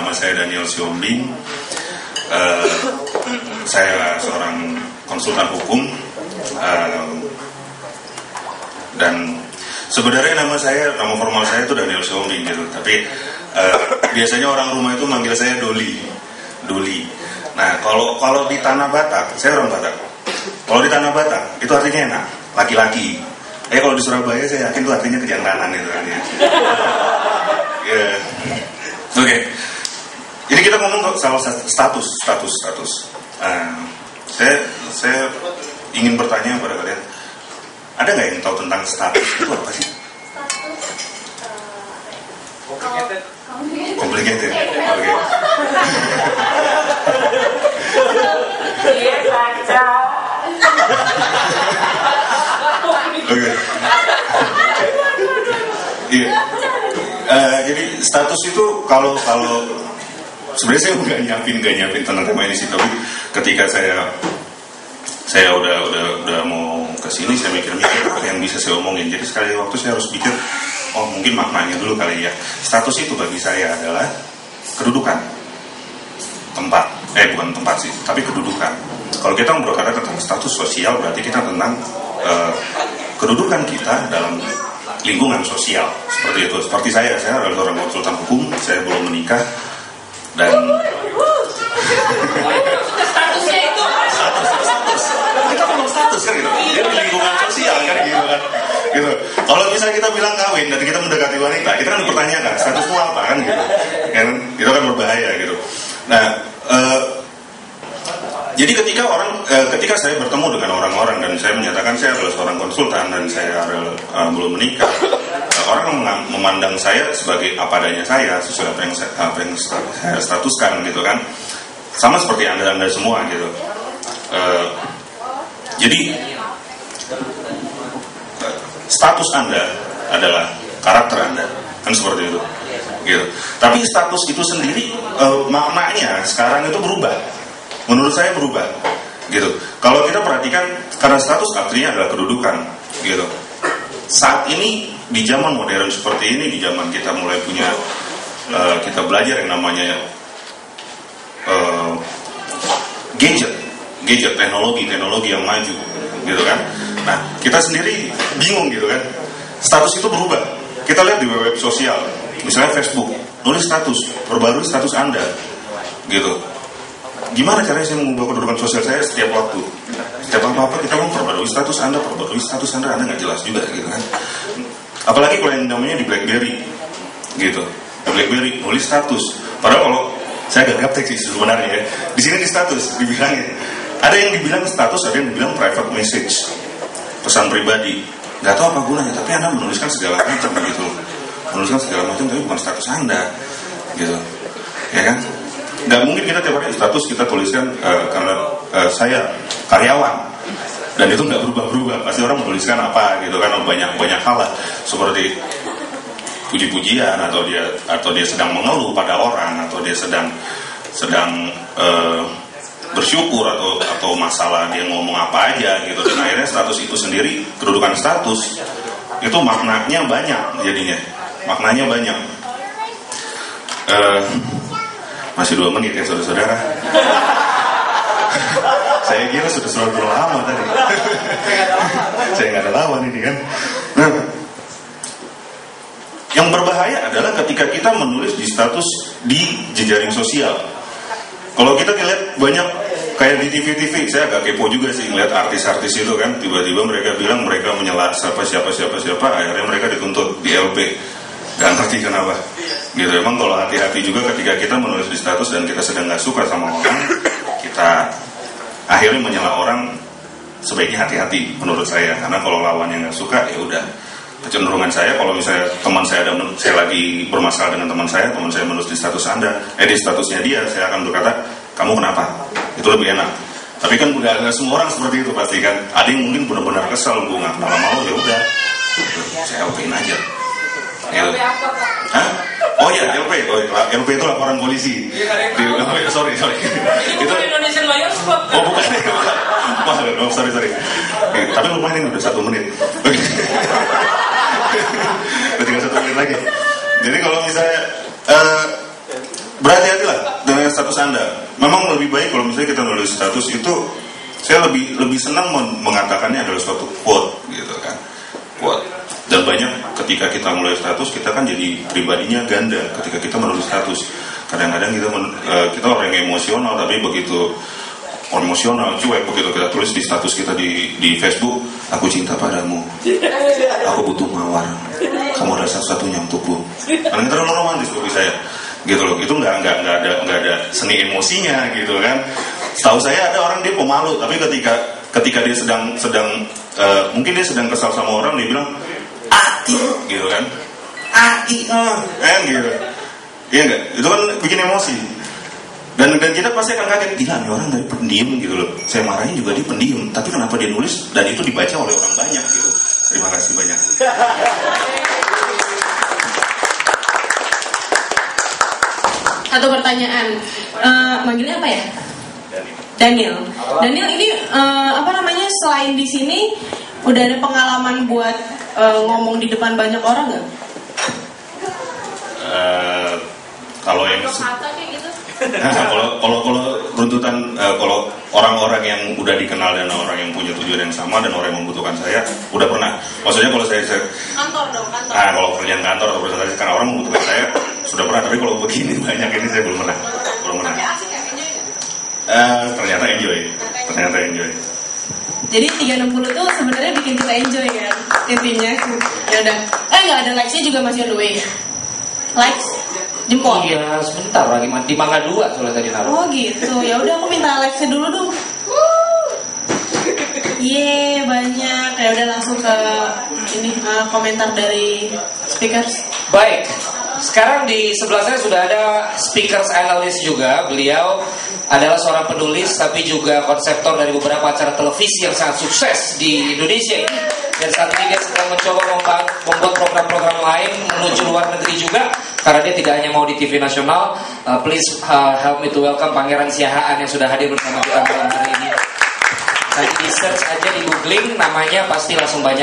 nama saya Daniel Siombing. Saya seorang konsultan hukum. Dan sebenarnya nama formal saya itu Daniel Siombing gitu. Tapi biasanya orang rumah itu manggil saya Doli. Nah, kalau di Tanah Batak, saya orang Batak. Kalau di Tanah Batak itu artinya enak, laki-laki. Kalau di Surabaya saya yakin itu artinya kejantanan itu artinya. Oke. Jadi kita ngomong soal status. Saya ingin bertanya kepada kalian, ada nggak yang tahu tentang status itu apa sih? Complicated. Oke. Oke. Iya. Jadi status itu kalau sebenarnya saya nggak nyiapin tentang tema ini sih, tapi ketika saya udah mau kesini, saya mikir-mikir apa yang bisa saya omongin. Jadi sekali waktu saya harus pikir, mungkin maknanya dulu kali ya. Status itu bagi saya adalah kedudukan, tempat. Bukan tempat sih, tapi kedudukan. Kalau kita berkata tentang status sosial, berarti kita tentang kedudukan kita dalam lingkungan sosial. Seperti itu. Seperti saya adalah seorang konsultan hukum, saya belum menikah dan statusnya itu status kita belum status kan gitu. Dia di lingkungan sosial kan gitu. Kalau misalnya kita bilang kawin dan kita mendekati wanita, kita kan dipertanyakan statusmu apa kan gitu. Kan itu kan berbahaya gitu. Nah, jadi ketika saya bertemu dengan orang-orang dan saya menyatakan saya adalah seorang konsultan dan saya belum menikah, orang memandang saya sebagai apa adanya saya, sesuai apa yang saya statuskan gitu kan, sama seperti anda semua gitu. Jadi status anda adalah karakter anda, kan seperti itu gitu. Tapi status itu sendiri maknanya sekarang itu berubah. Menurut saya berubah, gitu. Kalau kita perhatikan, karena status artinya adalah kedudukan, gitu. Saat ini di zaman modern seperti ini, di zaman kita mulai punya, kita belajar yang namanya gadget, teknologi yang maju, gitu kan. Nah, kita sendiri bingung, gitu kan. Status itu berubah. Kita lihat di web sosial, misalnya Facebook, nulis status, perbarui status Anda, gitu. Gimana caranya saya mengubah kedudukan sosial saya setiap waktu? Setiap apa-apa kita mau perbarui status Anda nggak jelas juga gitu kan. Apalagi kalau yang namanya di BlackBerry gitu. Di BlackBerry nulis status. Padahal kalau saya agak gaptek sih sebenarnya ya. Di sini di status dibilangin. Ada yang dibilang status, ada yang dibilang private message. Pesan pribadi. Nggak tahu apa gunanya, tapi Anda menuliskan segala macam gitu. Menuliskan segala macam tapi bukan status Anda gitu. Ya kan? Nggak mungkin kita tiap hari status kita tuliskan karena saya karyawan dan itu nggak berubah-berubah. Pasti orang menuliskan apa gitu kan, banyak hal lah, seperti puji-pujian atau dia sedang mengeluh pada orang, atau dia sedang bersyukur atau masalah dia ngomong apa aja gitu. Dan akhirnya status itu sendiri, kedudukan status itu maknanya banyak jadinya, maknanya banyak. Masih 2 menit ya saudara-saudara. Saya kira sudah selalu lama tadi. Saya nggak ada lawan ini kan. Nah, yang berbahaya adalah ketika kita menulis di status di jejaring sosial. Kalau kita lihat banyak kayak di TV, saya agak kepo juga sih ngeliat artis-artis itu kan, tiba-tiba mereka bilang mereka menyela siapa, akhirnya mereka dituntut di LP. Gak ngerti kenapa gitu. Emang kalau hati-hati juga ketika kita menulis di status dan kita sedang gak suka sama orang, kita akhirnya menyela orang. Sebaiknya hati-hati menurut saya, karena kalau lawannya gak suka, ya udah. Kecenderungan saya, kalau misalnya teman saya lagi bermasalah dengan teman saya menulis di status di statusnya dia, saya akan berkata, kamu kenapa? Itu lebih enak. Tapi kan udah gak semua orang seperti itu pasti kan. Ada yang mungkin benar-benar kesel, gue gak kenal sama lo, ya udah, saya LP-in aja. LP apa, Pak? Hah? Oh iya, LP. LP itu laporan polisi. Sorry. Itu bukan Indonesian Lions Club. Oh, bukan. Wah, sorry. Tapi lumayan ini udah 1 menit. Udah tinggal 1 menit lagi. Jadi kalau misalnya berhati-hatilah dengan status Anda. Memang lebih baik kalau misalnya kita nulis status itu, saya lebih senang mengatakannya adalah suatu quote gitu kan, quote. Dan banyak ketika kita mulai status, kita kan jadi pribadinya ganda ketika kita menulis status. Kadang-kadang kita orang yang emosional, tapi begitu emosional cuek, begitu kita tulis di status kita di Facebook, aku cinta padamu, aku butuh mawar, kamu adalah satu-satunya untukku. Karena itu terlalu romantis bagi saya, gitu loh. Itu nggak ada seni emosinya, gitu kan. Setahu saya ada orang dia pemalu, tapi ketika dia sedang mungkin dia sedang kesal sama orang, dia bilang ati, gitu kan, ati, gitu. Iya nggak? Itu kan bikin emosi. Dan kita pasti akan kaget, gila nih orang dari pendiam gitu loh. Saya marahin juga dia pendiam, tapi kenapa dia nulis dan itu dibaca oleh orang banyak gitu. Terima kasih banyak. Satu pertanyaan, manggilnya apa ya? Daniel. Daniel ini apa namanya, selain di sini udah ada pengalaman buat ngomong di depan banyak orang nggak? Kalau yang kalau runtutan, kalau orang-orang yang udah dikenal dan orang yang punya tujuan yang sama dan orang yang membutuhkan saya udah pernah. Maksudnya kalau saya kantor dong, kantor. Kalau kerjaan kantor atau presentasi karena orang membutuhkan saya sudah pernah, tapi kalau begini banyak ini saya belum pernah. Tapi asik ya, enjoy nggak? Ternyata enjoy. Jadi 360 tuh sebenarnya bikin kita enjoy kan, intinya. Ya udah. Nggak ada likes-nya juga masih on the way. Likes jempol. Iya, sebentar lagi di Mangga 2 soalnya tadi naruh. Oh gitu. Ya udah, aku minta likes-nya dulu dong. Banyak. Ya udah, langsung ke ini komentar dari speakers. Baik. Sekarang di sebelah saya sudah ada speakers analyst juga. Beliau adalah seorang penulis tapi juga konseptor dari beberapa acara televisi yang sangat sukses di Indonesia ini. Dan saat ini dia sedang mencoba membuat program-program lain menuju luar negeri juga, karena dia tidak hanya mau di TV nasional. Please help me to welcome Pangeran Siahaan yang sudah hadir bersama kita malam hari ini. Nanti di search aja di googling namanya, pasti langsung banyak.